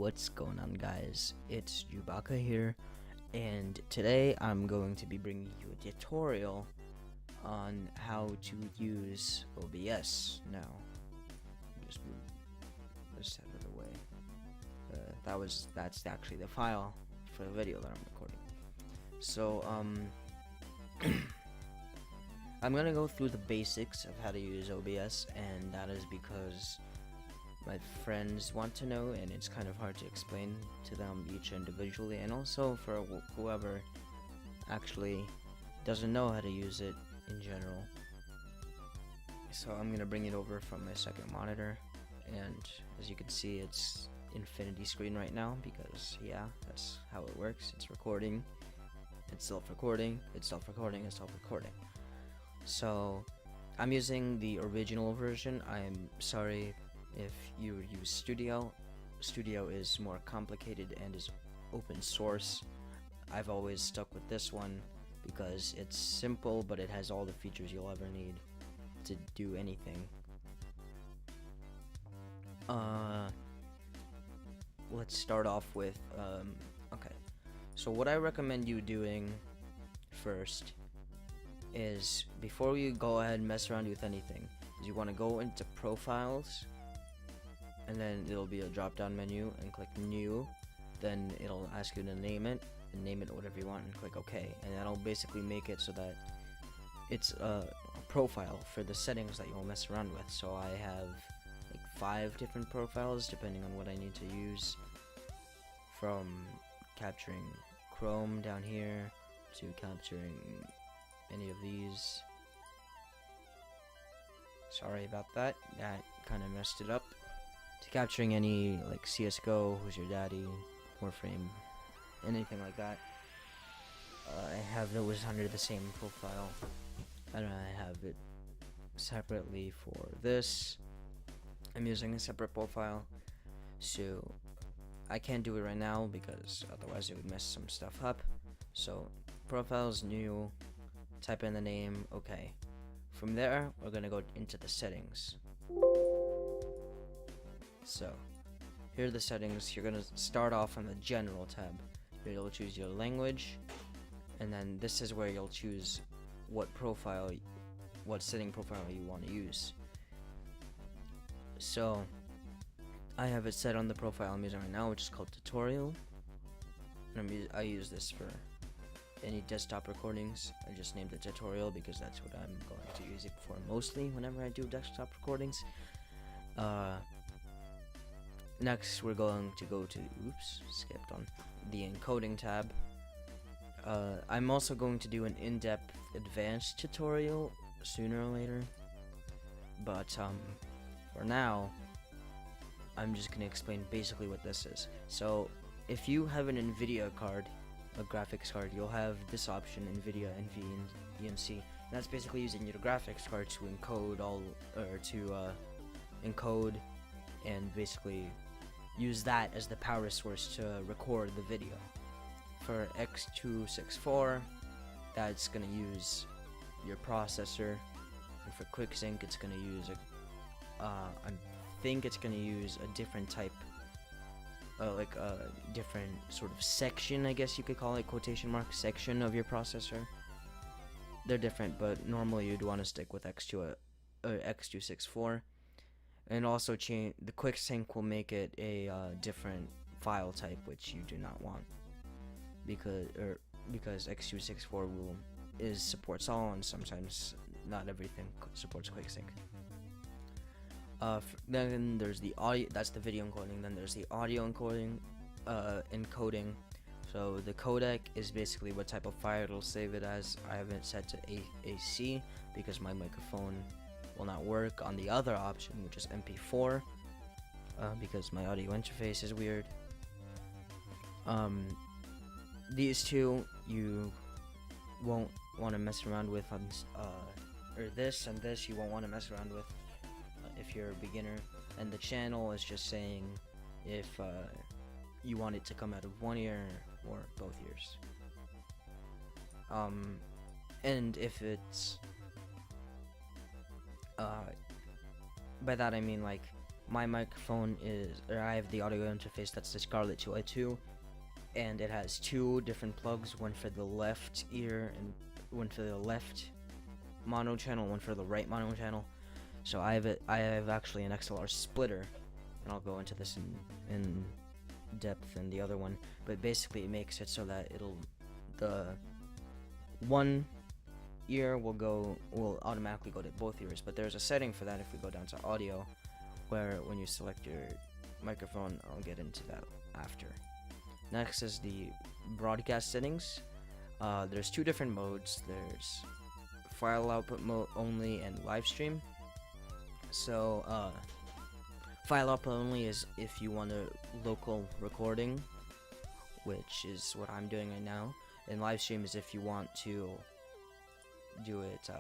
What's going on, guys? It's Jubaka here, and today I'm going to be bringing you a tutorial on how to use OBS. Now, just move this out of the way. That's actually the file for the video that I'm recording. So I'm gonna go through the basics of how to use OBS, and that is because my friends want to know, and it's kind of hard to explain to them each individually, and also for whoever actually doesn't know how to use it in general. So I'm gonna bring it over from my second monitor, and as you can see, it's infinity screen right now because yeah, that's how it works. It's recording, it's self-recording, it's self-recording, it's self-recording. So I'm using the original version. I'm sorry if you use Studio. Studio is more complicated and is open source. I've always stuck with this one because it's simple, but it has all the features you'll ever need to do anything. Let's start off with okay, so what I recommend you doing first is, before you go ahead and mess around with anything, is you want to go into profiles, and then it'll be a drop down menu, and click new. Then it'll ask you to name it, and name it whatever you want, and click OK, and that'll basically make it so that it's a profile for the settings that you'll mess around with. So I have like 5 different profiles depending on what I need to use, from capturing Chrome down here to capturing any of these. Sorry about that, that kind of messed it up. To capturing any like CSGO, Who's Your Daddy, Warframe, anything like that. I have those under the same profile, and I have it separately for this. I'm using a separate profile, so I can't do it right now because otherwise it would mess some stuff up. So profiles, new, type in the name, okay. From there, we're gonna go into the settings. So here are the settings. You're gonna start off on the general tab. Here you'll choose your language, and then this is where you'll choose what setting profile you want to use. So I have it set on the profile I'm using right now, which is called tutorial, and I use this for any desktop recordings. I just named it tutorial because that's what I'm going to use it for mostly whenever I do desktop recordings. Next we're going to go to skipped on the encoding tab. I'm also going to do an in-depth advanced tutorial sooner or later, but for now I'm just going to explain basically what this is. So if you have an NVIDIA card, a graphics card, you'll have this option, NVIDIA NVENC. That's basically using your graphics card to encode and basically use that as the power source to record the video. For X264, that's gonna use your processor, and for QuickSync, it's gonna use I think it's gonna use a different type, like a different sort of section, I guess you could call it, quotation mark, section of your processor. They're different, but normally you'd want to stick with X264. And also change the QuickSync will make it a different file type, which you do not want, because X264 supports all, and sometimes not everything supports QuickSync. Then there's the audio, that's the video encoding. Then there's the audio encoding, encoding. So the codec is basically what type of file it'll save it as. I have it set to AAC because my microphone will not work on the other option, which is MP4, because my audio interface is weird. These two you won't want to mess around with on, or this and this you won't want to mess around with if you're a beginner. And the channel is just saying if you want it to come out of one ear or both ears. And if it's by that I mean, like, my microphone is, or I have the audio interface that's the Scarlett 2i2, and it has two different plugs, one for the left ear and one for the left mono channel, one for the right mono channel. So I have actually an XLR splitter, and I'll go into this in depth in the other one, but basically it makes it so that the one ear will automatically go to both ears, but there's a setting for that if we go down to audio, where when you select your microphone, I'll get into that after. Next is the broadcast settings. There's two different modes. There's file output mode only and live stream. So file output only is if you want a local recording, which is what I'm doing right now, and live stream is if you want to do it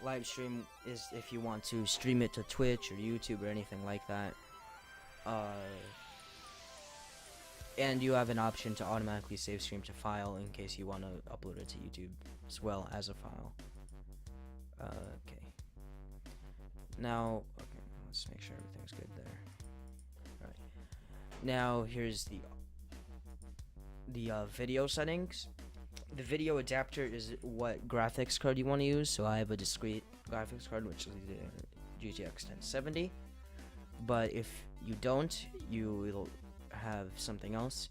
live stream is if you want to stream it to Twitch or YouTube or anything like that. And you have an option to automatically save stream to file in case you want to upload it to YouTube as well as a file. Okay. Now, okay, let's make sure everything's good there. Alright. Now, here's the video settings. The video adapter is what graphics card you want to use. So I have a discrete graphics card, which is the GTX 1070. But if you don't, you'll have something else.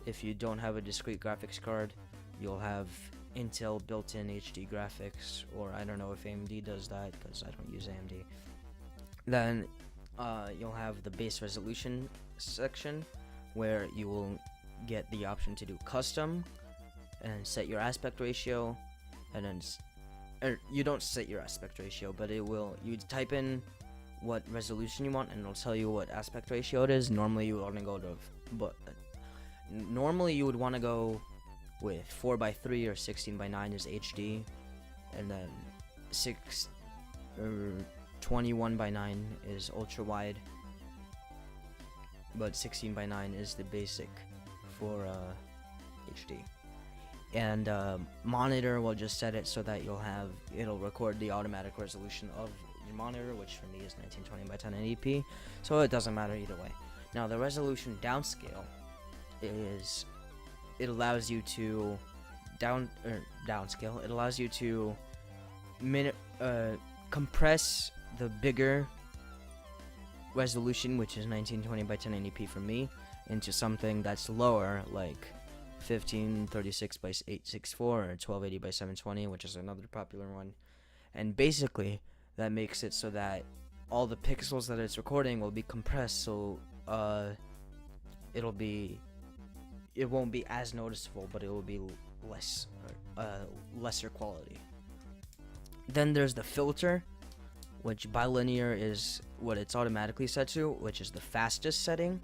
If you don't have a discrete graphics card, you'll have Intel built-in HD graphics, or I don't know if AMD does that because I don't use AMD. Then you'll have the base resolution section, where you will get the option to do custom and set your aspect ratio, and then you don't set your aspect ratio, but you type in what resolution you want and it'll tell you what aspect ratio it is. Normally you want to go with 4:3 or 16:9 is HD, and then 21:9 is ultra wide, but 16:9 is the basic for HD. And monitor will just set it so that it'll record the automatic resolution of your monitor, which for me is 1920 by 1080p, so it doesn't matter either way. Now the resolution downscale it allows you to downscale. It allows you to compress the bigger resolution, which is 1920 by 1080p for me, into something that's lower, like 1536 by 864 or 1280 by 720, which is another popular one. And basically that makes it so that all the pixels that it's recording will be compressed, so it won't be as noticeable, but it will be lesser quality. Then there's the filter, which bilinear is what it's automatically set to, which is the fastest setting,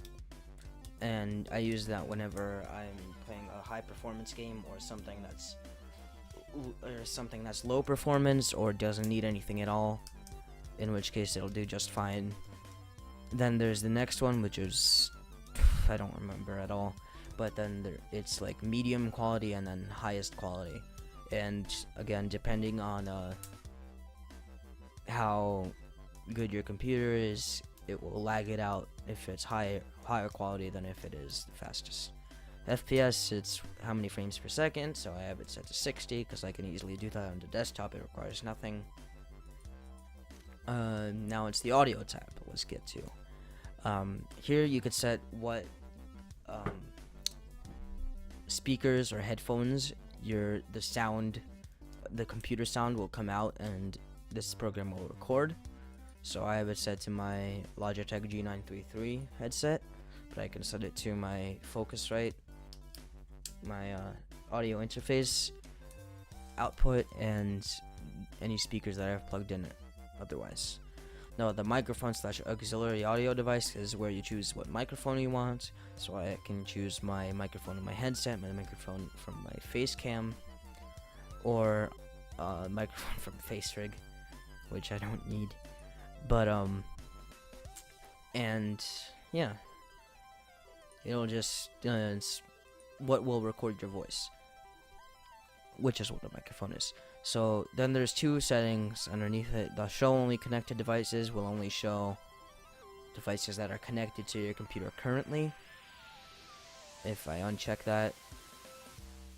and I use that whenever I'm playing a high performance game or something that's low performance or doesn't need anything at all, in which case it'll do just fine. Then there's the next one, which is I don't remember at all, but then it's like medium quality and then highest quality, and again, depending on how good your computer is, it will lag it out if it's higher quality than if it is the fastest. FPS, it's how many frames per second, so I have it set to 60 because I can easily do that on the desktop. It requires nothing. Now it's the audio tab. Let's get to here. You could set what speakers or headphones the computer sound will come out and this program will record. So I have it set to my Logitech G933 headset, but I can set it to my Focusrite, my audio interface output, and any speakers that I have plugged in otherwise. Now the microphone / auxiliary audio device is where you choose what microphone you want. So I can choose my microphone in my headset, my microphone from my face cam, or microphone from FaceRig, which I don't need. But and yeah, it'll just it's what will record your voice, which is what the microphone is. So then there's two settings underneath it. The show only connected devices will only show devices that are connected to your computer currently. If I uncheck that,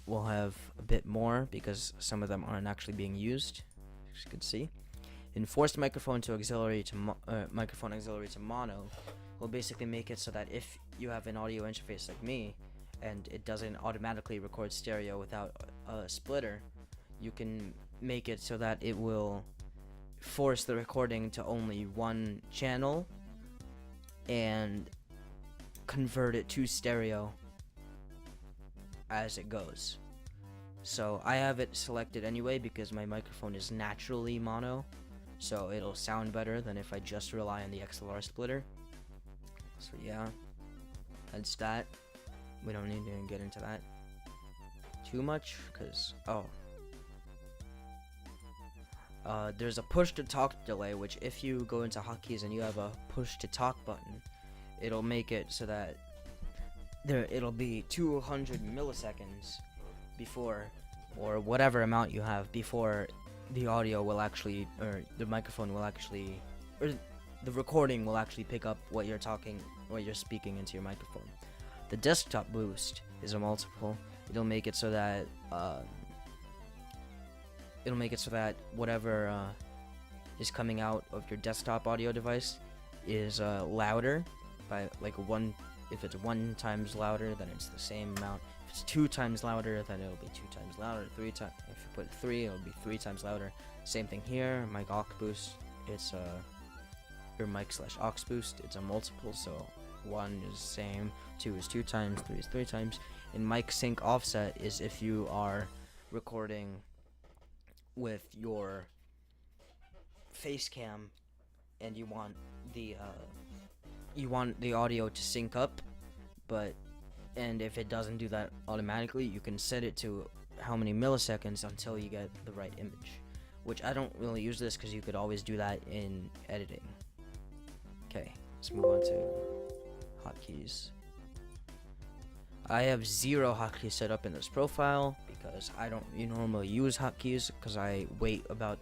we'll have a bit more because some of them aren't actually being used, as you can see. Enforced microphone to auxiliary to microphone auxiliary to mono will basically make it so that if you have an audio interface like me and it doesn't automatically record stereo without a splitter, you can make it so that it will force the recording to only one channel and convert it to stereo as it goes. So I have it selected anyway because my microphone is naturally mono, so it'll sound better than if I just rely on the XLR splitter. So yeah, that's that. We don't need to get into that too much because there's a push to talk delay, which if you go into Hotkeys and you have a push to talk button, it'll make it so that it'll be 200 milliseconds before, or whatever amount you have before the audio will actually, or the microphone will actually, or the recording will actually pick up what you're talking, what you're speaking into your microphone. The desktop boost is a multiple. It'll make it so that whatever is coming out of your desktop audio device is louder by like one. If it's 1 times louder, then it's the same amount. If it's 2 times louder, then it'll be 2 times louder. 3 times. If you put 3, it'll be 3 times louder. Same thing here. Mic aux boost. It's your mic / aux boost. It's a multiple, so 1 is the same, 2 is 2 times, 3 is 3 times. And mic sync offset is if you are recording with your face cam and you want the audio to sync up, and if it doesn't do that automatically, you can set it to how many milliseconds until you get the right image, which I don't really use this because you could always do that in editing. Okay, let's move on to hotkeys. I have 0 hotkeys set up in this profile because I don't normally use hotkeys because I wait about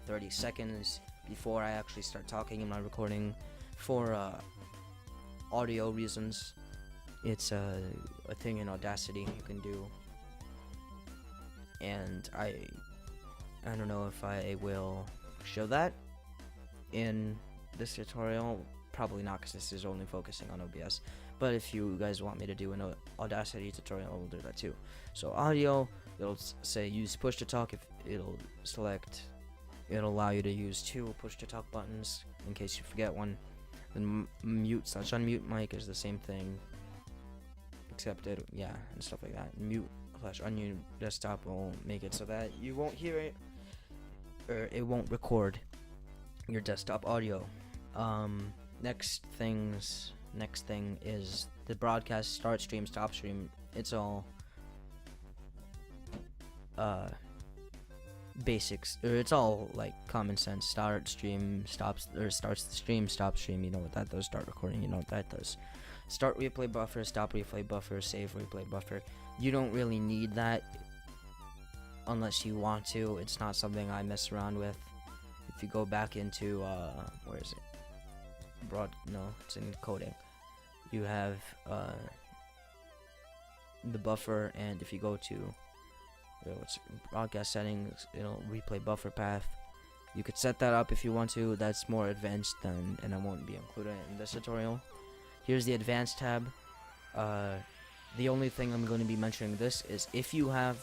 30 seconds before I actually start talking in my recording for audio reasons. It's a thing in Audacity you can do, and I don't know if I will show that in this tutorial. Probably not, because this is only focusing on OBS, but if you guys want me to do an Audacity tutorial, I'll do that too. So audio, it'll say use push to talk. If it'll allow you to use 2 push to talk buttons in case you forget one. Then mute / unmute mic is the same thing, except and stuff like that. Mute / unmute desktop will make it so that you won't hear it, or it won't record your desktop audio. Next thing is the broadcast start stream, stop stream. It's all basics, or it's all like common sense. Start stream, stops, or starts the stream, stop stream, you know what that does. Start recording, you know what that does. Start replay buffer, stop replay buffer, save replay buffer. You don't really need that unless you want to. It's not something I mess around with. If you go back into where is it? It's in Encoding. You have the buffer, and if you go to broadcast settings, it'll replay buffer path. You could set that up if you want to. That's more advanced and I won't be including it in this tutorial. Here's the advanced tab. The only thing I'm going to be mentioning this is if you have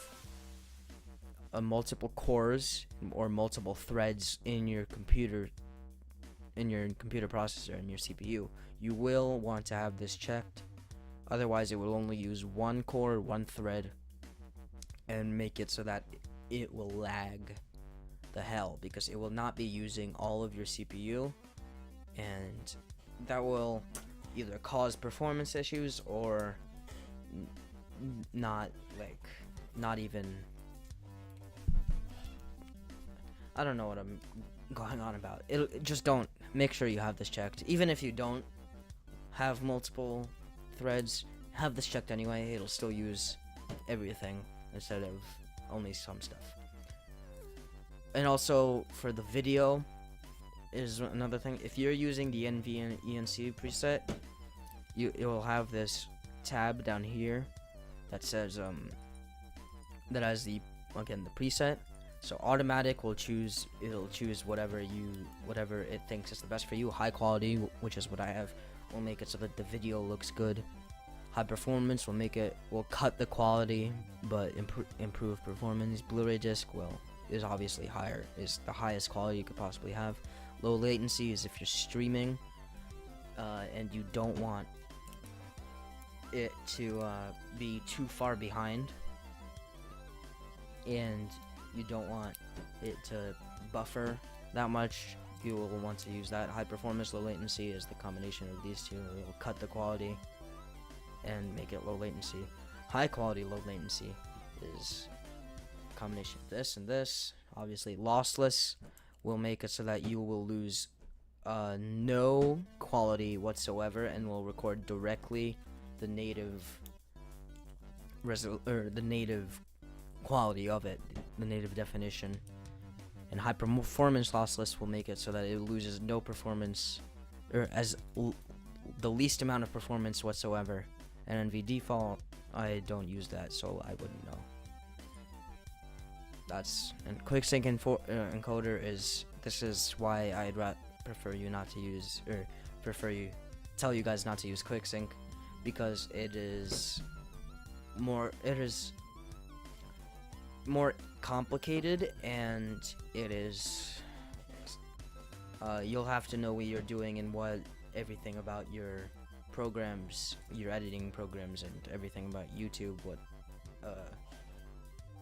multiple cores or multiple threads in your computer processor, in your CPU, you will want to have this checked. Otherwise, it will only use 1 core, 1 thread, and make it so that it will lag the hell, because it will not be using all of your CPU, and that will either cause performance issues or not even, I don't know what I'm going on about. Just don't, make sure you have this checked. Even if you don't have multiple threads, have this checked anyway. It'll still use everything instead of only some stuff. And also for the video is another thing. If you're using the NVENC preset, it will have this tab down here that says that has the preset. So automatic it'll choose whatever it thinks is the best for you. High quality, which is what I have, will make it so that the video looks good. High performance will cut the quality but improve performance. Blu-ray disc is obviously higher, is the highest quality you could possibly have. Low latency is if you're streaming and you don't want it to be too far behind, and you don't want it to buffer that much, you will want to use that. High performance, low latency is the combination of these two. It will cut the quality and make it low latency. High quality, low latency is a combination of this and this. Obviously, lossless will make it so that you will lose no quality whatsoever and will record directly the native quality of it, the native definition. And high performance lossless will make it so that it loses no performance, or the least amount of performance whatsoever. And NV default, I don't use that, so I wouldn't know. And QuickSync encoder this is why I'd prefer you not to use, or tell you guys not to use QuickSync, because it is more complicated, and it is you'll have to know what you're doing and everything about your programs, your editing programs, and everything about YouTube, what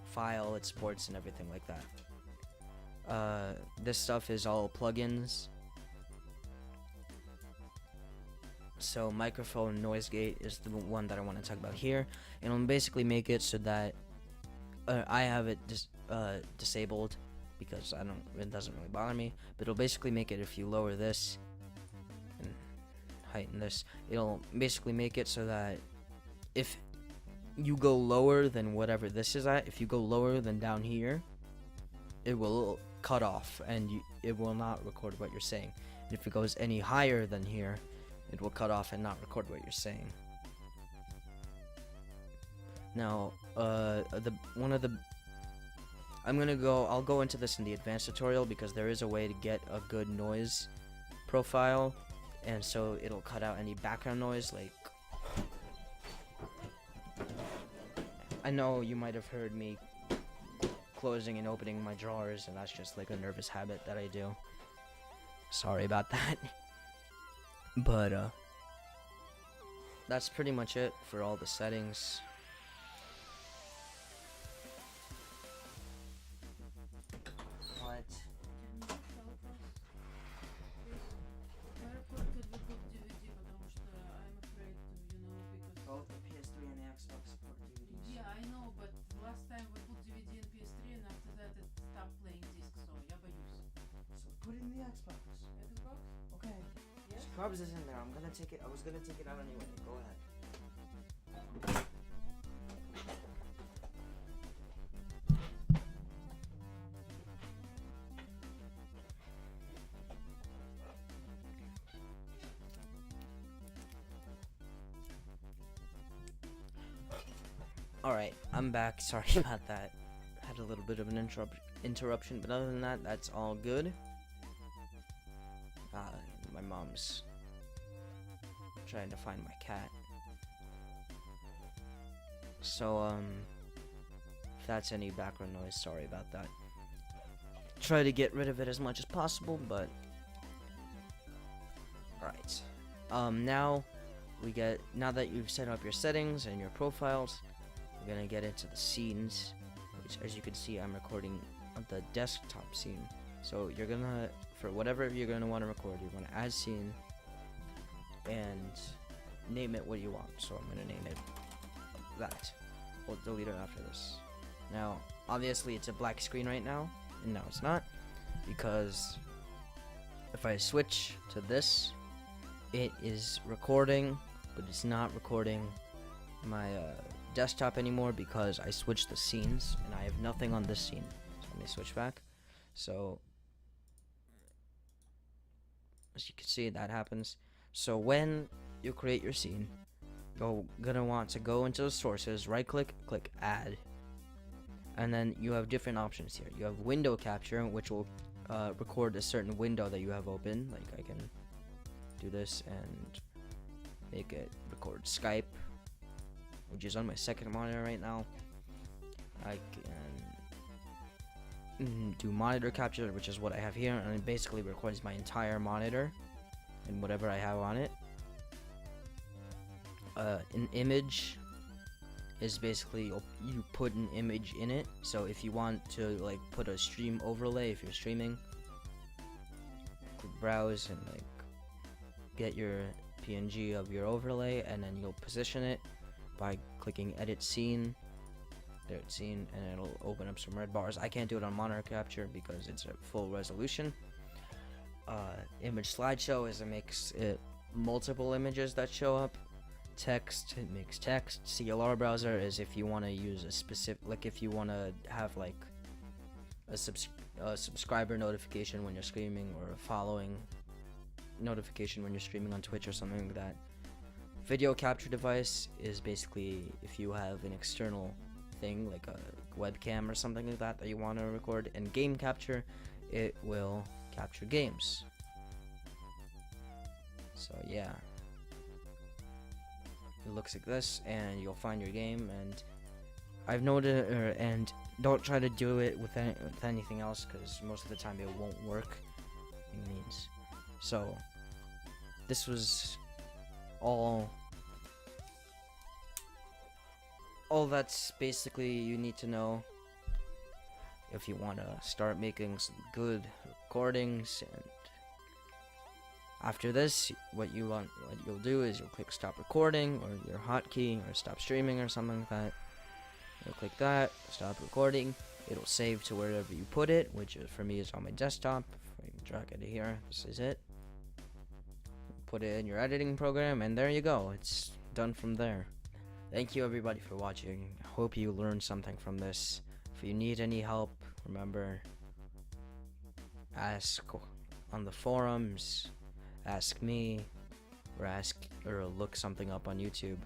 file it supports and everything like that. This stuff is all plugins. So microphone noise gate is the one that I want to talk about here, and I'll basically make it so that I have it disabled because it doesn't really bother me, but it'll basically make it, if you lower this and heighten this, it'll basically make it so that if you go lower than whatever this is at, if you go lower than down here, it will cut off and it will not record what you're saying. And if it goes any higher than here, it will cut off and not record what you're saying. Now, I'll go into this in the advanced tutorial, because there is a way to get a good noise profile, and so it'll cut out any background noise. Like, I know you might have heard me closing and opening my drawers, and that's just like a nervous habit that I do. Sorry about that. But that's pretty much it for all the settings. What? Both the PS3 and the Xbox support DVDs. Yeah, I know, but last time we put DVD in PS3 and after that it stopped playing disc, so я боюсь. So put it in the Xbox. Xbox? Okay. Yes? Scrubs is in there. I was gonna take it out anyway. Go ahead. Alright, I'm back. Sorry about that. Had a little bit of an interruption, but other than that, that's all good. My mom's trying to find my cat. So, if that's any background noise, sorry about that. Try to get rid of it as much as possible, but... Alright. Now that you've set up your settings and your profiles, we're gonna get into the scenes, which, as you can see, I'm recording the desktop scene. So you're gonna, for whatever you're gonna want to record, you're gonna add scene and name it what you want. So I'm gonna name it that. We'll delete it after this. Now, obviously it's a black screen right now, and no, it's not, because if I switch to this, it is recording, but it's not recording my desktop anymore, because I switched the scenes and I have nothing on this scene. So let me switch back. So as you can see, that happens. So when you create your scene, you're gonna want to go into the sources, right click, click add, and then you have different options here. You have window capture, which will record a certain window that you have open. Like I can do this and make it record Skype, which is on my second monitor right now. I can do monitor capture, which is what I have here, and it basically records my entire monitor and whatever I have on it. An image is basically you put an image in it. So if you want to like put a stream overlay, if you're streaming, click browse and like get your PNG of your overlay, and then you'll position it by clicking edit scene, and it'll open up some red bars. I can't do it on monitor capture because it's a full resolution. Image slideshow is it makes it multiple images that show up. Text, it makes text. Clr Browser is if you want to use a specific, like if you want to have like a subscriber notification when you're streaming, or a following notification when you're streaming on Twitch or something like that. Video capture device is basically if you have an external thing like a webcam or something like that that you want to record. And game capture, it will capture games. So yeah, it looks like this, and you'll find your game. And I've noted, and don't try to do it with anything else, because most of the time it won't work. It means. So this was all that's basically you need to know if you want to start making some good recordings. And after this, what you'll do is you'll click stop recording, or your hotkey, or stop streaming or something like that. You'll click that, stop recording. It'll save to wherever you put it, which is, for me, is on my desktop. If I can drag it to here, this is it. Put it in your editing program, and there you go. It's done from there. Thank you everybody for watching. Hope you learned something from this. If you need any help, remember, ask on the forums, ask me, or look something up on YouTube.